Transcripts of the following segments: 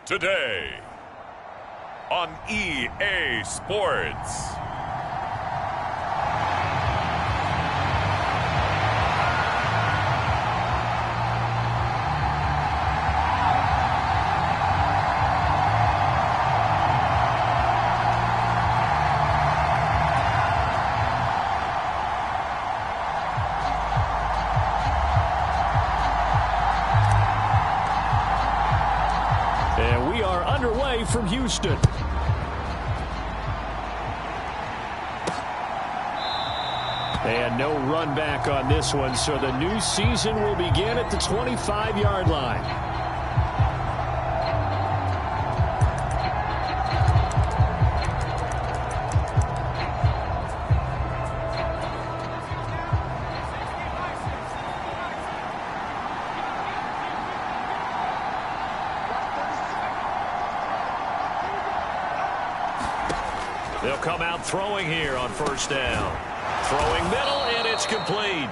Today on EA Sports. From Houston. And no run back on this one, so the new season will begin at the 25-yard line. They'll come out throwing here on first down. Throwing middle, and it's complete.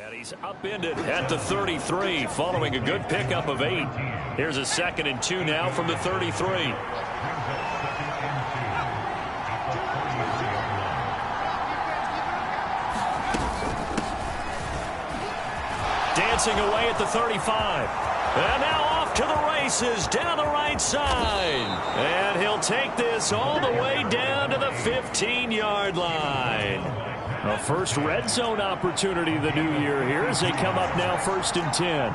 And he's upended at the 33 following a good pickup of 8. Here's a 2nd and 2 now from the 33. dancing away at the 35. And now off to the races down the right side. And he'll take this all the way down to the 15-yard line. A first red zone opportunity of the new year here as they come up now 1st and 10.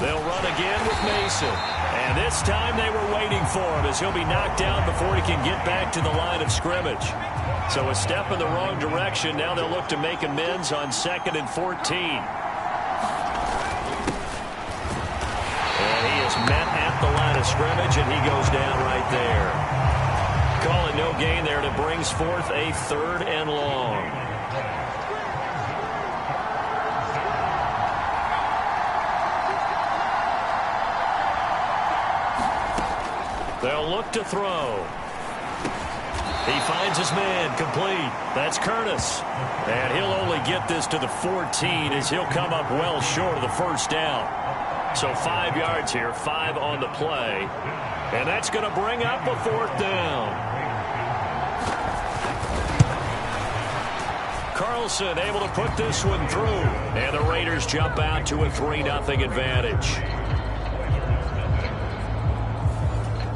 They'll run again with Mason. And this time they were waiting for him as he'll be knocked down before he can get back to the line of scrimmage. So a step in the wrong direction. Now they'll look to make amends on 2nd and 14. And he is met at the line of scrimmage, and he goes down right there. Calling no gain there, and it brings forth a 3rd and long. They'll look to throw. He finds his man, complete. That's Curtis. And he'll only get this to the 14 as he'll come up well short of the 1st down. So 5 yards here, 5 on the play. And that's going to bring up a 4th down. Carlson able to put this one through. And the Raiders jump out to a 3-0 advantage.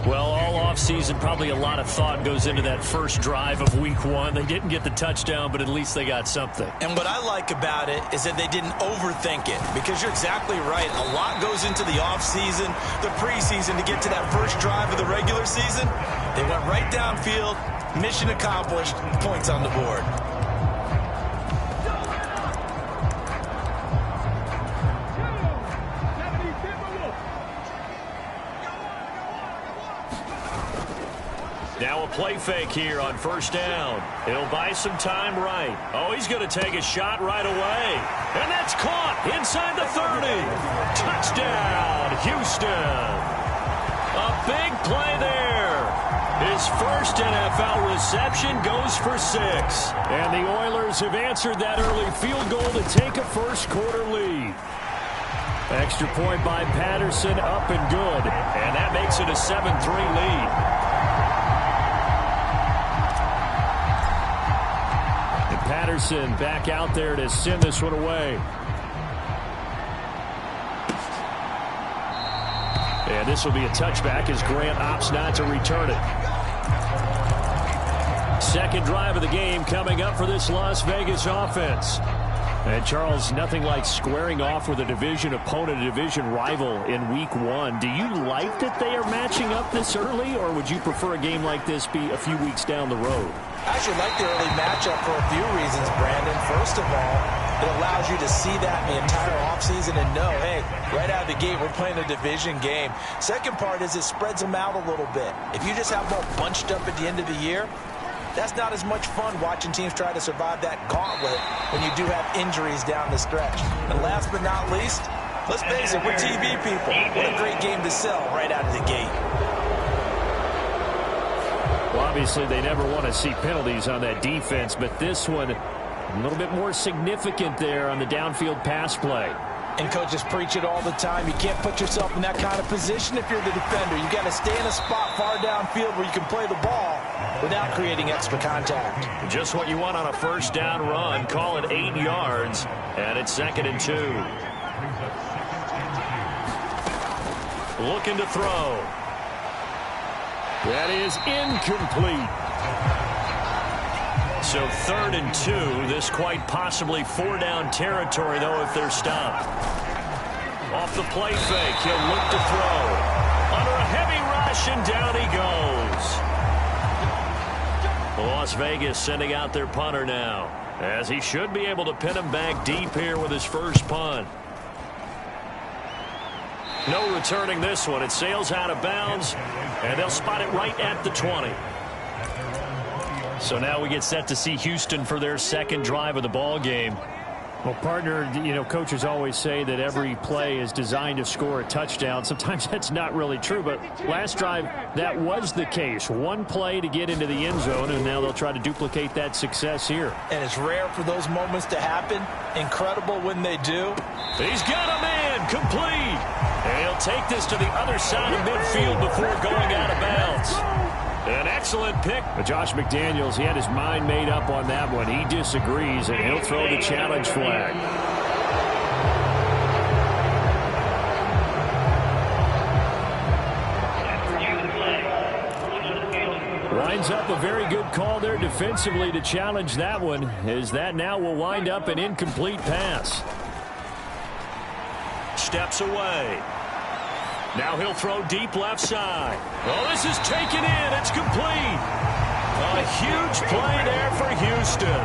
Well, all offseason, probably a lot of thought goes into that first drive of Week 1. They didn't get the touchdown, but at least they got something. And what I like about it is that they didn't overthink it, because you're exactly right. A lot goes into the offseason, the preseason, to get to that first drive of the regular season. They went right downfield, mission accomplished, points on the board. Now a play fake here on 1st down. He'll buy some time right. Oh, he's going to take a shot right away. And that's caught inside the 30. Touchdown, Houston. A big play there. His first NFL reception goes for 6. And the Oilers have answered that early field goal to take a first-quarter lead. Extra point by Patterson, up and good. And that makes it a 7-3 lead. Patterson back out there to send this one away. And this will be a touchback as Grant opts not to return it. Second drive of the game coming up for this Las Vegas offense. And Charles, nothing like squaring off with a division opponent, a division rival in Week 1. Do you like that they are matching up this early, or would you prefer a game like this be a few weeks down the road? I actually like the early matchup for a few reasons, Brandon. First of all, it allows you to see that in the entire offseason and know, hey, right out of the gate, we're playing a division game. Second part is it spreads them out a little bit. If you just have them all bunched up at the end of the year, that's not as much fun watching teams try to survive that gauntlet when you do have injuries down the stretch. And last but not least, let's face it, we're TV people. What a great game to sell right out of the gate. Well, obviously, they never want to see penalties on that defense, but this one a little bit more significant there on the downfield pass play. And coaches preach it all the time. You can't put yourself in that kind of position if you're the defender. You've got to stay in a spot far downfield where you can play the ball without creating extra contact. Just what you want on a first down run. Call it 8 yards, and it's 2nd and 2. Looking to throw. That is incomplete. So 3rd and 2. This quite possibly 4-down territory, though, if they're stopped. Off the play fake, he'll look to throw. Under a heavy rush, and down he goes. Las Vegas sending out their punter now, as he should be able to pin him back deep here with his first punt. No returning this one. It sails out of bounds, and they'll spot it right at the 20. So now we get set to see Houston for their second drive of the ball game. Well, partner, you know, coaches always say that every play is designed to score a touchdown. Sometimes that's not really true, but last drive, that was the case. One play to get into the end zone, and now they'll try to duplicate that success here. And it's rare for those moments to happen. Incredible when they do. He's got a man, complete. And he'll take this to the other side of midfield before going out of bounds. An excellent pick. But Josh McDaniels, he had his mind made up on that one. He disagrees, and he'll throw the challenge flag. Lines up a very good call there defensively to challenge that one, as that now will wind up an incomplete pass. Steps away. Now he'll throw deep left side. Oh, this is taken in. It's complete. A huge play there for Houston.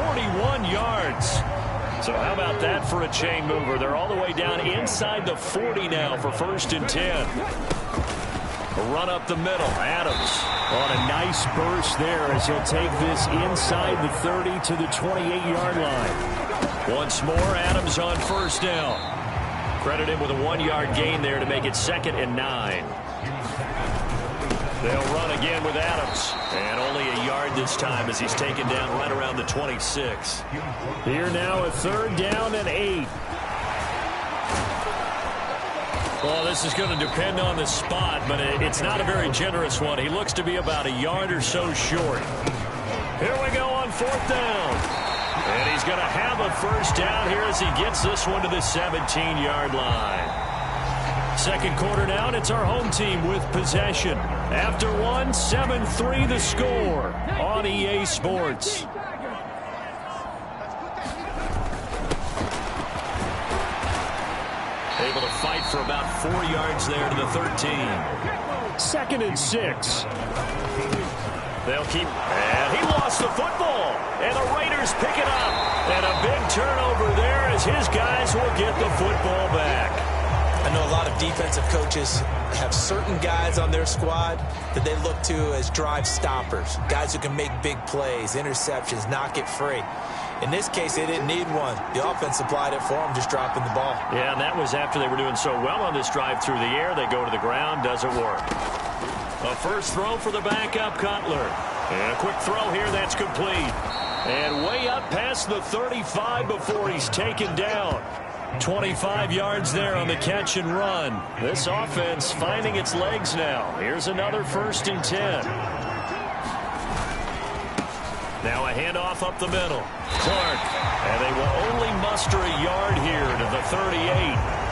41 yards. So how about that for a chain mover? They're all the way down inside the 40 now for 1st and 10. A run up the middle. Adams on a nice burst there as he'll take this inside the 30 to the 28-yard line. Once more, Adams on 1st down. Credit him with a 1-yard gain there to make it 2nd and 9. They'll run again with Adams. And only a yard this time as he's taken down right around the 26. Here now a 3rd down and 8. Well, this is going to depend on the spot, but it's not a very generous one. He looks to be about a yard or so short. Here we go on 4th down. And he's going to have a 1st down here as he gets this one to the 17-yard line. 2nd quarter now, and it's our home team with possession. After one, 7-3 the score on EA Sports. Able to fight for about 4 yards there to the 13. 2nd and 6. They'll keep, and he lost the football. And the Raiders pick it up. And a big turnover there as his guys will get the football back. I know a lot of defensive coaches have certain guys on their squad that they look to as drive stoppers. Guys who can make big plays, interceptions, knock it free. In this case, they didn't need one. The offense supplied it for them, just dropping the ball. Yeah, and that was after they were doing so well on this drive through the air. They go to the ground, doesn't work. A first throw for the backup Cutler. And a quick throw here, that's complete. And way up past the 35 before he's taken down. 25 yards there on the catch and run. This offense finding its legs now. Here's another 1st and 10. Now a handoff up the middle. Clark. And they will only muster a yard here to the 38.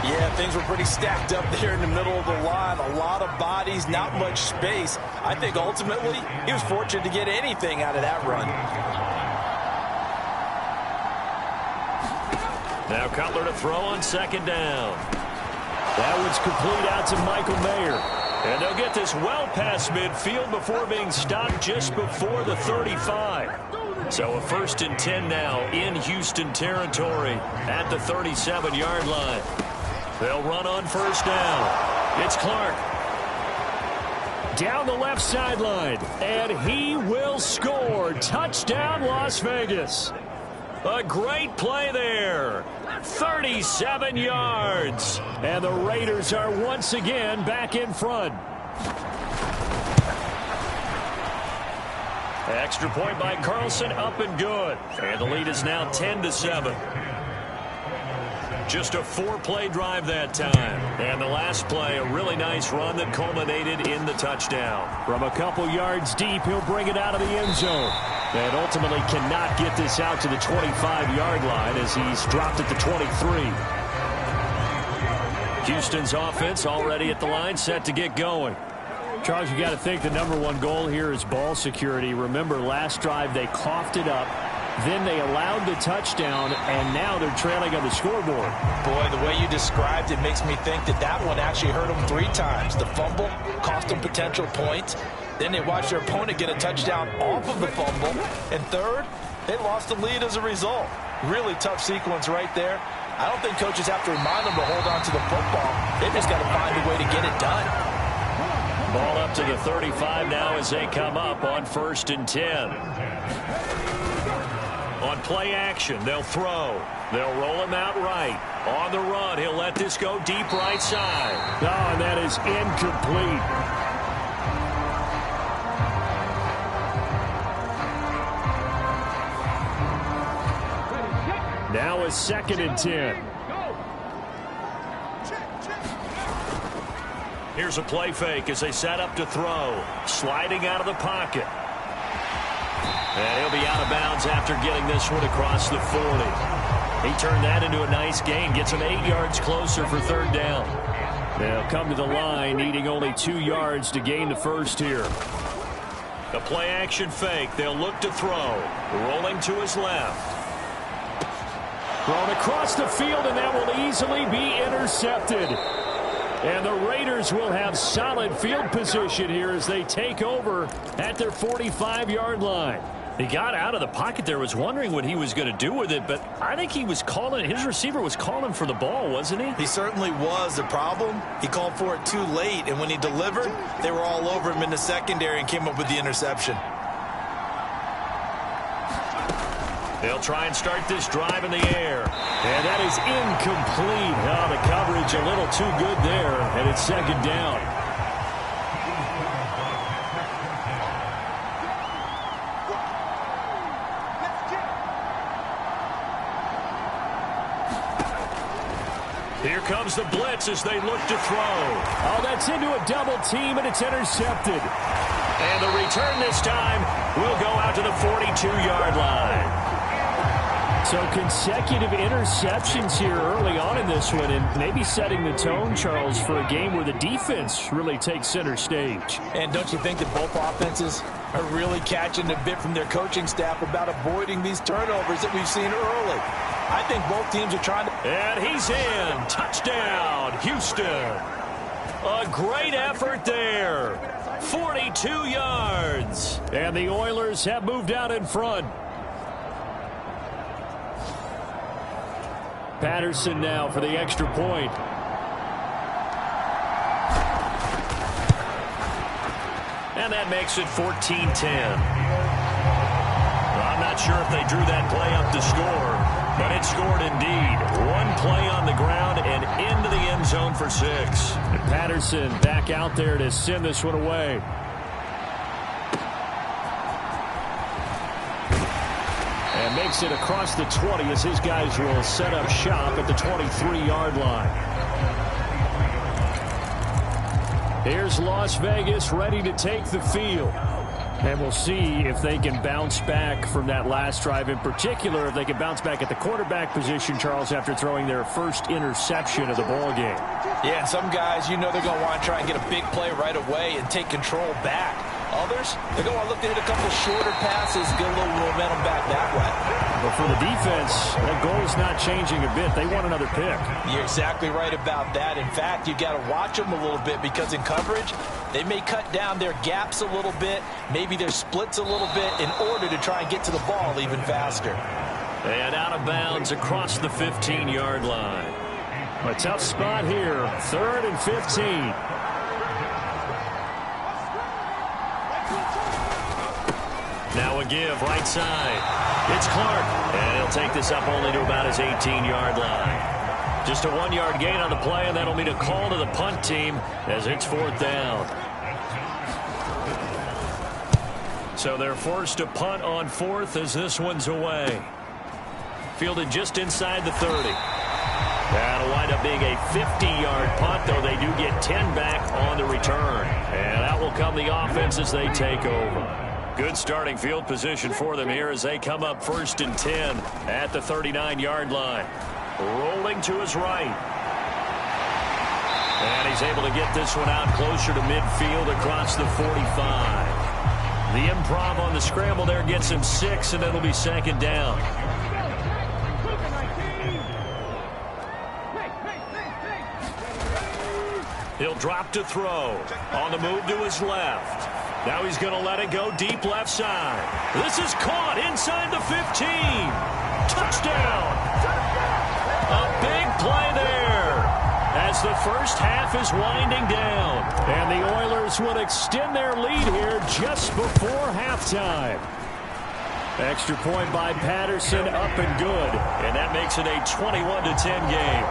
Yeah, things were pretty stacked up there in the middle of the line. A lot of bodies, not much space. I think ultimately he was fortunate to get anything out of that run. Now Cutler to throw on 2nd down. That one's complete out to Michael Mayer. And they'll get this well past midfield before being stopped just before the 35. So a 1st and 10 now in Houston territory at the 37-yard line. They'll run on 1st down. It's Clark. Down the left sideline. And he will score. Touchdown, Las Vegas. A great play there. 37 yards. And the Raiders are once again back in front. Extra point by Carlson, up and good. And the lead is now 10-7. Just a 4-play drive that time. And the last play, a really nice run that culminated in the touchdown. From a couple yards deep, he'll bring it out of the end zone. And ultimately cannot get this out to the 25-yard line as he's dropped at the 23. Houston's offense already at the line, set to get going. Charles, you got to think the #1 goal here is ball security. Remember, last drive they coughed it up. Then they allowed the touchdown, and now they're trailing on the scoreboard. Boy, the way you described it makes me think that one actually hurt them 3 times. The fumble cost them potential points. Then they watched their opponent get a touchdown off of the fumble. And third, they lost the lead as a result. Really tough sequence right there. I don't think coaches have to remind them to hold on to the football. They just got to find a way to get it done. Ball up to the 35 now as they come up on 1st and 10. On play action, they'll throw. They'll roll him out right. On the run, he'll let this go deep right side. Oh, and that is incomplete. Now a 2nd and 10. Here's a play fake as they set up to throw. Sliding out of the pocket. And he'll be out of bounds after getting this one across the 40. He turned that into a nice gain. Gets him 8 yards closer for 3rd down. They'll come to the line, needing only 2 yards to gain the first here. A play-action fake. They'll look to throw. Rolling to his left. Thrown across the field, and that will easily be intercepted. And the Raiders will have solid field position here as they take over at their 45-yard line. He got out of the pocket there, was wondering what he was going to do with it, but I think he was calling, his receiver was calling for the ball, wasn't he? He certainly was. The problem, he called for it too late, and when he delivered, they were all over him in the secondary and came up with the interception. They'll try and start this drive in the air. And that is incomplete. Oh, the coverage a little too good there, and it's second down. Here comes the blitz as they look to throw. Oh, that's into a double team, and it's intercepted. And the return this time will go out to the 42-yard line. So consecutive interceptions here early on in this one, and maybe setting the tone, Charles, for a game where the defense really takes center stage. And don't you think that both offenses are really catching a bit from their coaching staff about avoiding these turnovers that we've seen early? I think both teams are trying to... And he's in. Touchdown, Houston. A great effort there. 42 yards. And the Oilers have moved out in front. Patterson now for the extra point. And that makes it 14-10. I'm not sure if they drew that play up to score, but it scored indeed. One play on the ground and into the end zone for 6. And Patterson back out there to send this one away. And makes it across the 20 as his guys will set up shop at the 23-yard line. Here's Las Vegas ready to take the field. And we'll see if they can bounce back from that last drive, in particular if they can bounce back at the quarterback position, Charles, after throwing their first interception of the ball game. Yeah, and some guys, you know they're going to want to try and get a big play right away and take control back. Others, they're going to want to look to hit a couple shorter passes, get a little momentum back that way. But for the defense, that goal is not changing a bit. They want another pick. You're exactly right about that. In fact, you've got to watch them a little bit because in coverage, they may cut down their gaps a little bit, maybe their splits a little bit in order to try and get to the ball even faster. And out of bounds across the 15-yard line. A tough spot here, 3rd and 15. Now a give right side. It's Clark. And he'll take this up only to about his 18-yard line. Just a 1-yard gain on the play, and that'll mean a call to the punt team as it's 4th down. So they're forced to punt on 4th as this one's away. Fielded just inside the 30. That'll wind up being a 50-yard punt, though they do get 10 back on the return. And that will come the offense as they take over. Good starting field position for them here as they come up 1st and 10 at the 39-yard line. Rolling to his right. And he's able to get this one out closer to midfield across the 45. The improv on the scramble there gets him 6, and it'll be 2nd down. He'll drop to throw. On the move to his left. Now he's going to let it go deep left side. This is caught inside the 15. Touchdown. A big play there as the first half is winding down. And the Oilers will extend their lead here just before halftime. Extra point by Patterson, up and good. And that makes it a 21-10 game.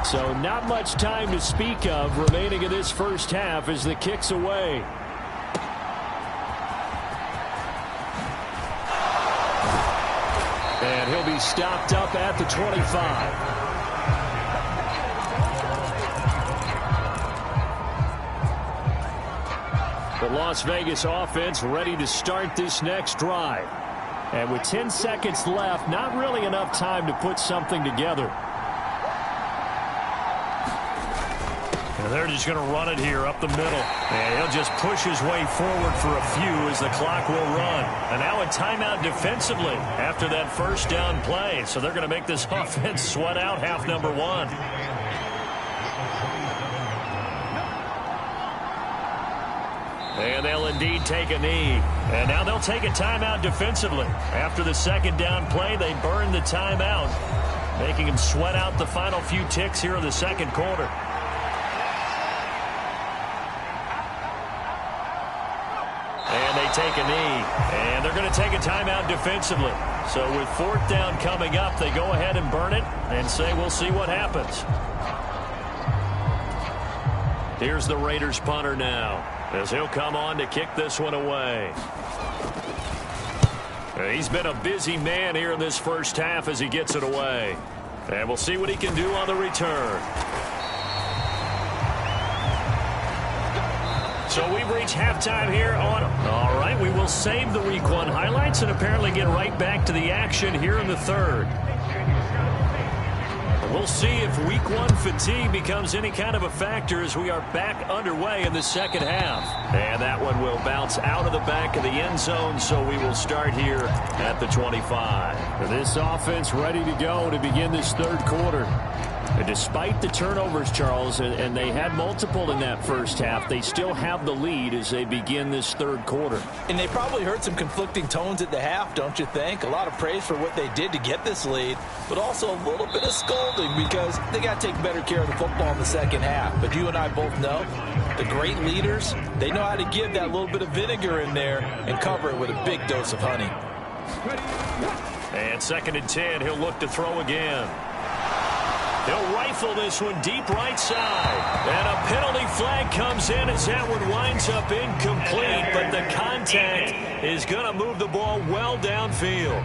So not much time to speak of remaining in this first half as the kick's away. And he'll be stopped up at the 25. The Las Vegas offense ready to start this next drive. And with 10 seconds left, not really enough time to put something together. And they're just going to run it here up the middle. And he'll just push his way forward for a few as the clock will run. And now a timeout defensively after that first down play. So they're going to make this offense sweat out half number one. And they'll indeed take a knee. And now they'll take a timeout defensively. After the second down play, they burn the timeout, making them sweat out the final few ticks here in the second quarter. And they take a knee. And they're going to take a timeout defensively. So with fourth down coming up, they go ahead and burn it and say we'll see what happens. Here's the Raiders punter now, as he'll come on to kick this one away. He's been a busy man here in this first half as he gets it away. And we'll see what he can do on the return. So we've reached halftime here on... All right, we will save the Week 1 highlights and apparently get right back to the action here in the third. We'll see if Week 1 fatigue becomes any kind of a factor as we are back underway in the second half. And that one will bounce out of the back of the end zone, so we will start here at the 25. This offense ready to go to begin this third quarter. And despite the turnovers, Charles, and they had multiple in that first half, they still have the lead as they begin this third quarter. And they probably heard some conflicting tones at the half, don't you think? A lot of praise for what they did to get this lead, but also a little bit of scolding because they got to take better care of the football in the second half. But you and I both know the great leaders, they know how to give that little bit of vinegar in there and cover it with a big dose of honey. And 2nd and 10, he'll look to throw again. He'll rifle this one deep right side. And a penalty flag comes in as that one winds up incomplete. But the contact is going to move the ball well downfield.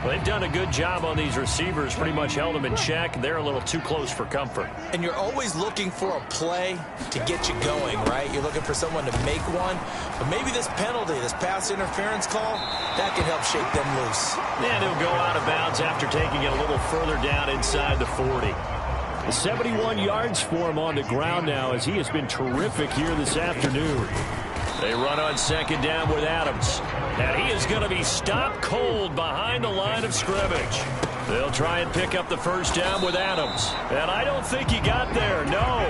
Well, they've done a good job on these receivers. Pretty much held them in check. They're a little too close for comfort. And you're always looking for a play to get you going, right? You're looking for someone to make one. But maybe this penalty, this pass interference call, that can help shake them loose. And he'll go out of bounds after taking it a little further down inside the 40. 71 yards for him on the ground now as he has been terrific here this afternoon. They run on 2nd down with Adams. And he is going to be stopped cold behind the line of scrimmage. They'll try and pick up the first down with Adams. And I don't think he got there, no.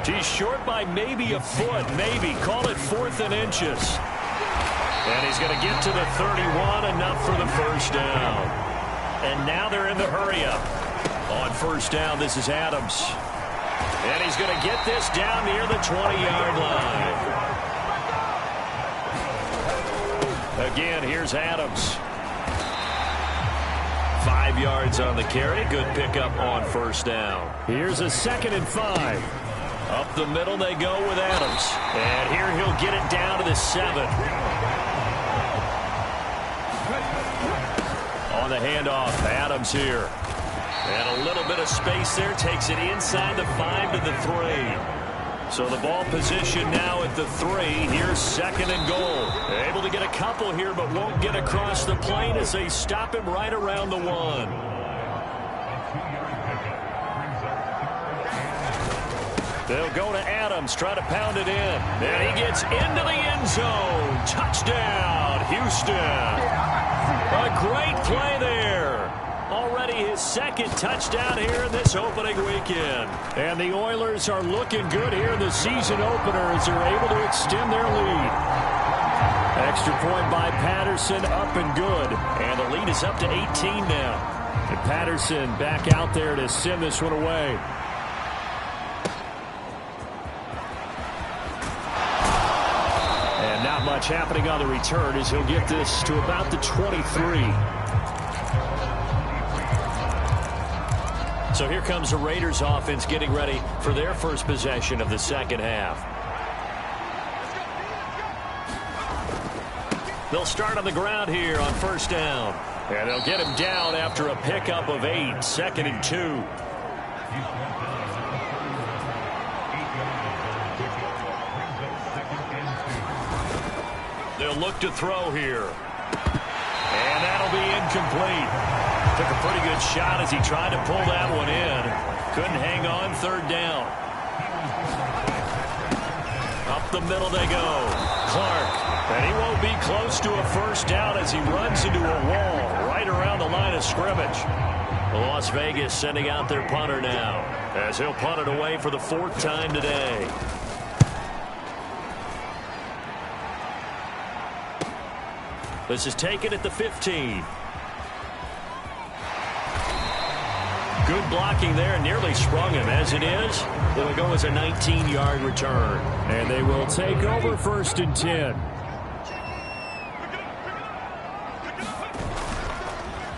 He's short by maybe a foot, maybe. Call it 4th and inches. And he's going to get to the 31, enough for the first down. And now they're in the hurry-up. On first down, this is Adams. And he's going to get this down near the 20-yard line. Again, here's Adams. 5 yards on the carry. Good pickup on first down. Here's a 2nd and 5. Up the middle they go with Adams. And here he'll get it down to the 7. On the handoff, Adams here. And a little bit of space there. Takes it inside the 5 to the 3. So the ball position now at the 3. Here's 2nd and goal. Able to get a couple here, but won't get across the plane as they stop him right around the 1. They'll go to Adams, try to pound it in. And he gets into the end zone. Touchdown, Houston. A great play there. Already his 2nd touchdown here in this opening weekend. And the Oilers are looking good here in the season opener as they're able to extend their lead. Extra point by Patterson, up and good. And the lead is up to 18 now. And Patterson back out there to send this one away. And not much happening on the return as he'll get this to about the 23. So here comes the Raiders offense getting ready for their first possession of the second half. They'll start on the ground here on first down. And they'll get him down after a pickup of 8, 2nd and 2. They'll look to throw here. And that'll be incomplete. Took a pretty good shot as he tried to pull that one in. Couldn't hang on, 3rd down. Up the middle they go. Clark. And he won't be close to a first down as he runs into a wall right around the line of scrimmage. Las Vegas sending out their punter now as he'll punt it away for the 4th time today. This is taken at the 15. Good blocking there, nearly sprung him. As it is, it'll go as a 19-yard return. And they will take over 1st and 10.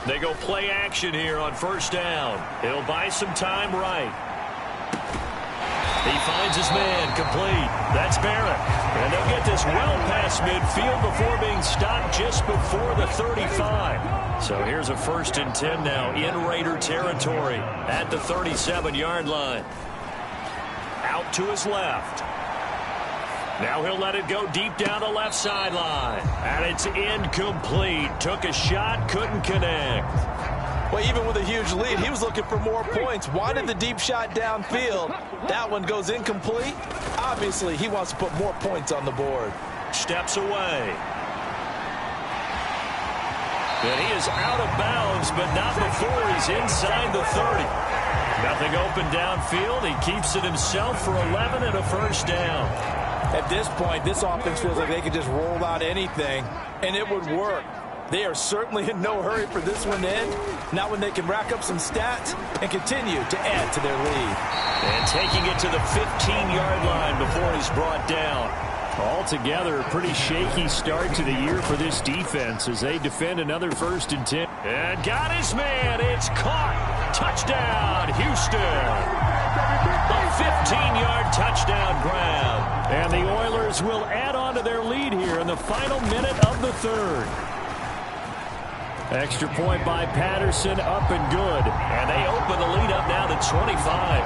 They go play action here on 1st down. He'll buy some time right. He finds his man complete. That's Barrett. And they'll get this well past midfield before being stopped just before the 35. So here's a 1st and 10 now in Raider territory at the 37-yard line. Out to his left. Now he'll let it go deep down the left sideline. And it's incomplete. Took a shot, couldn't connect. Well, even with a huge lead, he was looking for more points. Wanted the deep shot downfield. That one goes incomplete. Obviously, he wants to put more points on the board. Steps away. And he is out of bounds, but not before he's inside the 30. Nothing open downfield. He keeps it himself for 11 and a 1st down. At this point, this offense feels like they could just roll out anything, and it would work. They are certainly in no hurry for this one to end. Not when they can rack up some stats and continue to add to their lead. And taking it to the 15-yard line before he's brought down. Altogether, a pretty shaky start to the year for this defense as they defend another 1st and 10. And got his man. It's caught. Touchdown, Houston. A 15-yard touchdown grab. And the Oilers will add on to their lead here in the final minute of the 3rd. Extra point by Patterson, up and good. And they open the lead up now to 25.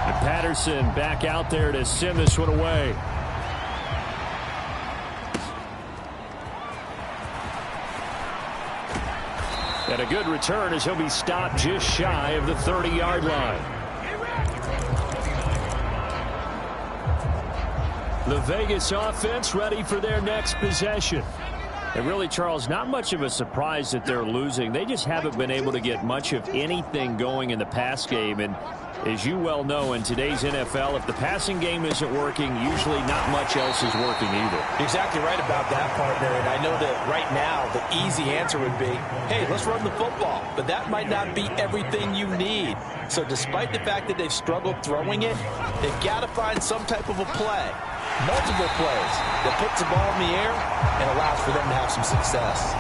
And Patterson back out there to send this one away. And a good return as he'll be stopped just shy of the 30-yard line. The Vegas offense ready for their next possession. And really, Charles, not much of a surprise that they're losing. They just haven't been able to get much of anything going in the pass game. And as you well know, in today's NFL, if the passing game isn't working, usually not much else is working either. Exactly right about that, partner. And I know that right now the easy answer would be, hey, let's run the football. But that might not be everything you need. So despite the fact that they've struggled throwing it, they've got to find some type of a play. Multiple plays that puts the ball in the air and allows for them to have some success.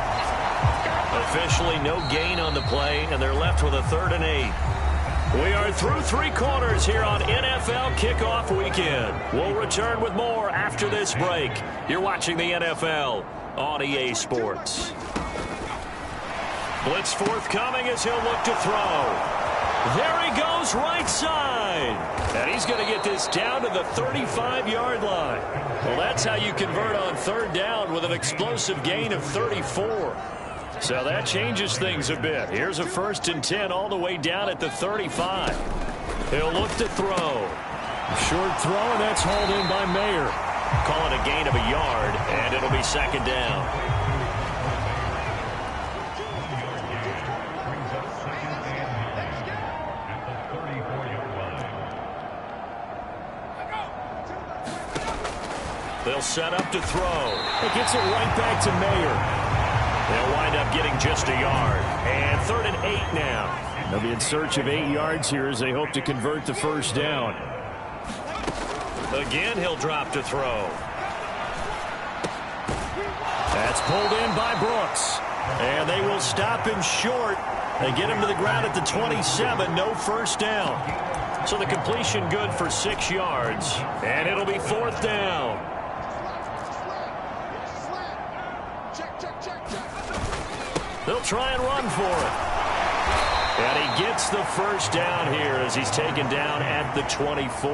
Officially no gain on the play, and they're left with a 3rd and 8. We are through 3 quarters here on NFL Kickoff Weekend. We'll return with more after this break. You're watching the NFL on EA Sports. Blitz forthcoming as he'll look to throw. There he goes, right side. And he's going to get this down to the 35-yard line. Well, that's how you convert on 3rd down with an explosive gain of 34. So that changes things a bit. Here's a 1st and 10 all the way down at the 35. He'll look to throw. Short throw, and that's hauled in by Mayer. Call it a gain of a yard, and it'll be 2nd down. They'll set up to throw. It gets it right back to Mayer. They'll wind up getting just a yard. And 3rd and 8 now. They'll be in search of 8 yards here as they hope to convert the 1st down. Again, he'll drop to throw. That's pulled in by Brooks. And they will stop him short. They get him to the ground at the 27. No 1st down. So the completion good for 6 yards. And it'll be 4th down. They'll try and run for it. And he gets the 1st down here as he's taken down at the 24.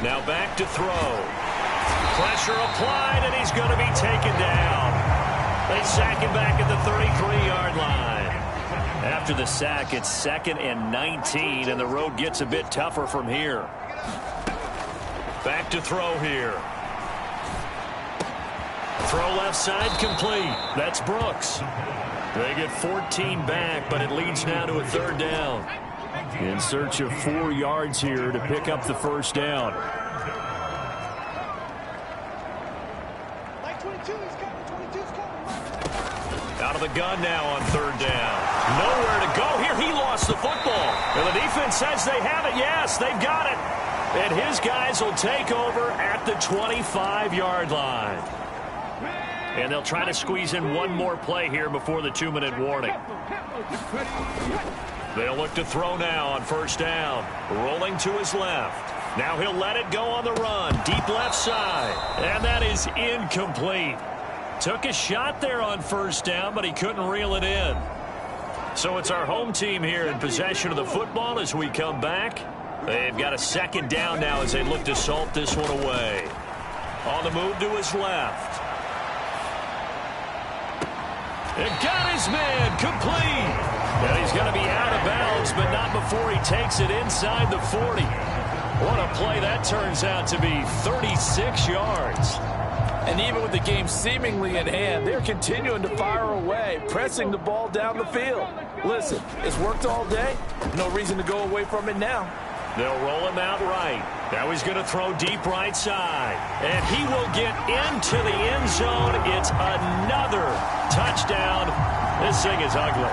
Now back to throw. Pressure applied, and he's going to be taken down. They sack him back at the 33-yard line. After the sack, it's 2nd and 19, and the road gets a bit tougher from here. Back to throw here. Throw left side complete. That's Brooks. They get 14 back, but it leads now to a 3rd down. In search of 4 yards here to pick up the 1st down. Out of the gun now on 3rd down. Nowhere to go here. He lost the football. And the defense says they have it. Yes, they've got it. And his guys will take over at the 25-yard line. And they'll try to squeeze in one more play here before the 2-minute warning. They'll look to throw now on 1st down. Rolling to his left. Now he'll let it go on the run. Deep left side. And that is incomplete. Took a shot there on 1st down, but he couldn't reel it in. So it's our home team here in possession of the football as we come back. They've got a 2nd down now as they look to salt this one away. On the move to his left. And got his man complete. And he's going to be out of bounds, but not before he takes it inside the 40. What a play that turns out to be, 36 yards. And even with the game seemingly in hand, they're continuing to fire away, pressing the ball down the field. Listen, it's worked all day. No reason to go away from it now. They'll roll him out right. Now he's going to throw deep right side. And he will get into the end zone. It's another touchdown. This thing is ugly.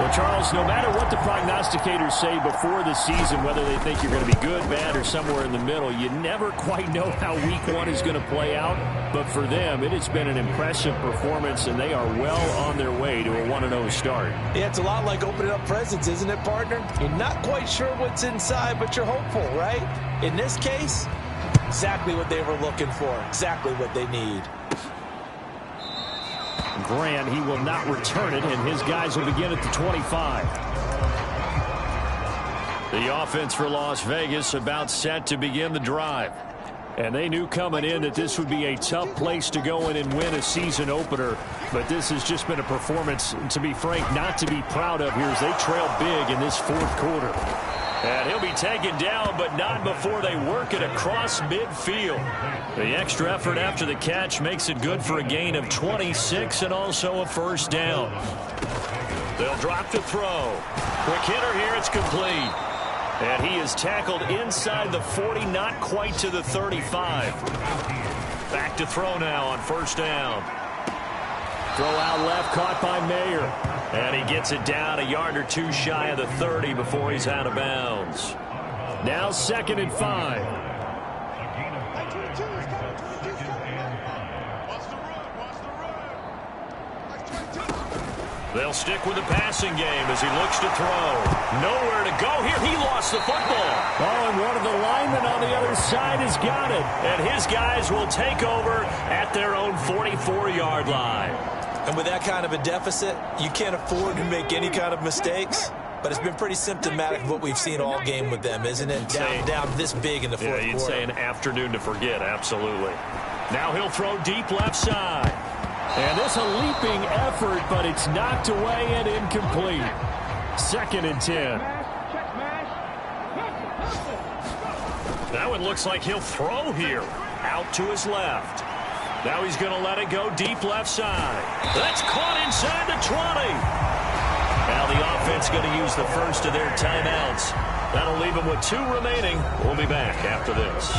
Well, Charles, no matter what the prognosticators say before the season, whether they think you're going to be good, bad, or somewhere in the middle, you never quite know how week 1 is going to play out. But for them, it has been an impressive performance, and they are well on their way to a 1-0 start. Yeah, it's a lot like opening up presents, isn't it, partner? You're not quite sure what's inside, but you're hopeful, right? In this case, exactly what they were looking for, exactly what they need. Grant, he will not return it, and his guys will begin at the 25. The offense for Las Vegas about set to begin the drive. And they knew coming in that this would be a tough place to go in and win a season opener. But this has just been a performance, to be frank, not to be proud of here as they trail big in this 4th quarter. And he'll be taken down, but not before they work it across midfield. The extra effort after the catch makes it good for a gain of 26 and also a 1st down. They'll drop to throw. Quick hitter here, it's complete. And he is tackled inside the 40, not quite to the 35. Back to throw now on 1st down. Throw out left, caught by Mayer. And he gets it down a yard or 2 shy of the 30 before he's out of bounds. Now 2nd and 5. They'll stick with the passing game as he looks to throw. Nowhere to go here. He lost the football. Oh, and one of the linemen on the other side has got it. And his guys will take over at their own 44-yard line. And with that kind of a deficit, you can't afford to make any kind of mistakes. But it's been pretty symptomatic of what we've seen all game with them, isn't it? Down this big in the 4th quarter. Yeah, you'd say an afternoon to forget, absolutely. Now he'll throw deep left side. And this a leaping effort, but it's knocked away and incomplete. 2nd and 10. That one looks like he'll throw here. Out to his left. Now he's going to let it go deep left side. That's caught inside the 20. Now the offense going to use the first of their timeouts. That'll leave them with 2 remaining. We'll be back after this.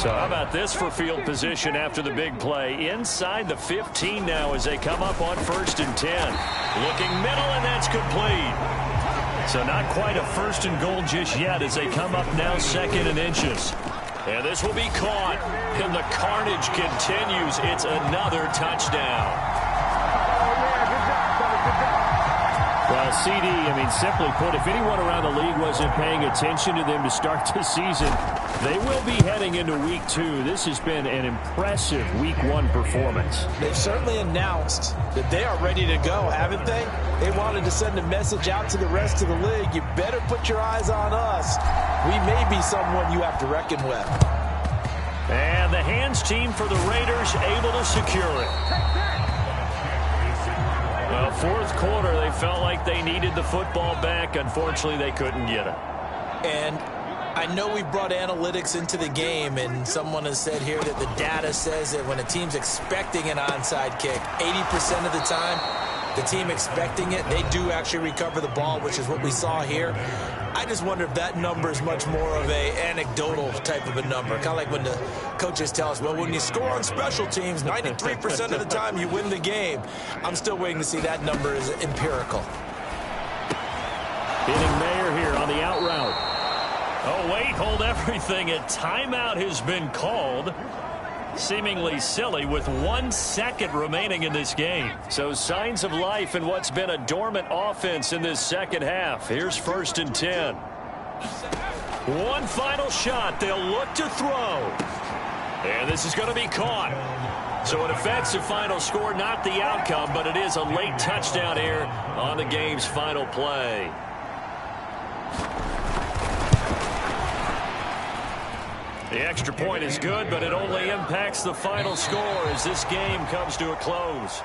So how about this for field position after the big play? Inside the 15 now as they come up on 1st and 10. Looking middle, and that's complete. So not quite a 1st and goal just yet as they come up now 2nd and inches. And this will be caught. And the carnage continues. It's another touchdown. Well, CD, simply put, if anyone around the league wasn't paying attention to them to start the season, they will be heading into week 2. This has been an impressive week 1 performance. They've certainly announced that they are ready to go, haven't they? They wanted to send a message out to the rest of the league. You better put your eyes on us. We may be someone you have to reckon with. And the hands team for the Raiders able to secure it. Well, fourth quarter, they felt like they needed the football back. Unfortunately, they couldn't get it. And I know we brought analytics into the game, and someone has said here that the data says that when a team's expecting an onside kick, 80% of the time, the team expecting it, they do actually recover the ball, which is what we saw here. I just wonder if that number is much more of a anecdotal type of a number. Kind of like when the coaches tell us, well, when you score on special teams, 93% of the time you win the game. I'm still waiting to see that number is empirical. Hitting Mayer here on the out route. Oh, wait, hold everything. A timeout has been called. Seemingly silly with 1 second remaining in this game. So signs of life in what's been a dormant offense in this second half. Here's 1st and 10. One final shot. They'll look to throw. And this is going to be caught. So an offensive final score, not the outcome, but it is a late touchdown here on the game's final play. The extra point is good, but it only impacts the final score as this game comes to a close.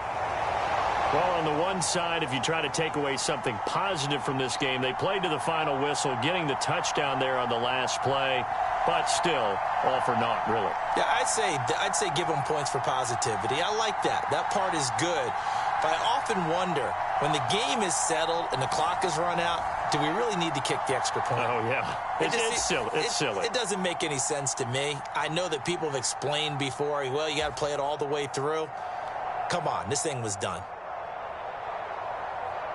Well, on the one side, if you try to take away something positive from this game, they played to the final whistle, getting the touchdown there on the last play, but still, all for naught, really. Yeah, I'd say give them points for positivity. I like that. That part is good. But I often wonder, when the game is settled and the clock is run out, do we really need to kick the extra point? Oh, yeah. It's silly. It's silly. It doesn't make any sense to me. I know that people have explained before, well, you got to play it all the way through. Come on, this thing was done.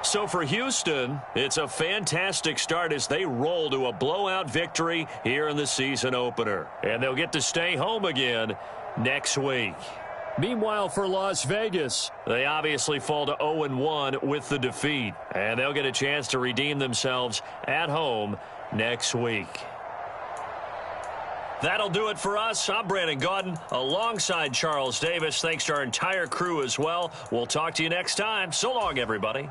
So for Houston, it's a fantastic start as they roll to a blowout victory here in the season opener. And they'll get to stay home again next week. Meanwhile, for Las Vegas, they obviously fall to 0-1 with the defeat. And they'll get a chance to redeem themselves at home next week. That'll do it for us. I'm Brandon Gaudin alongside Charles Davis. Thanks to our entire crew as well. We'll talk to you next time. So long, everybody.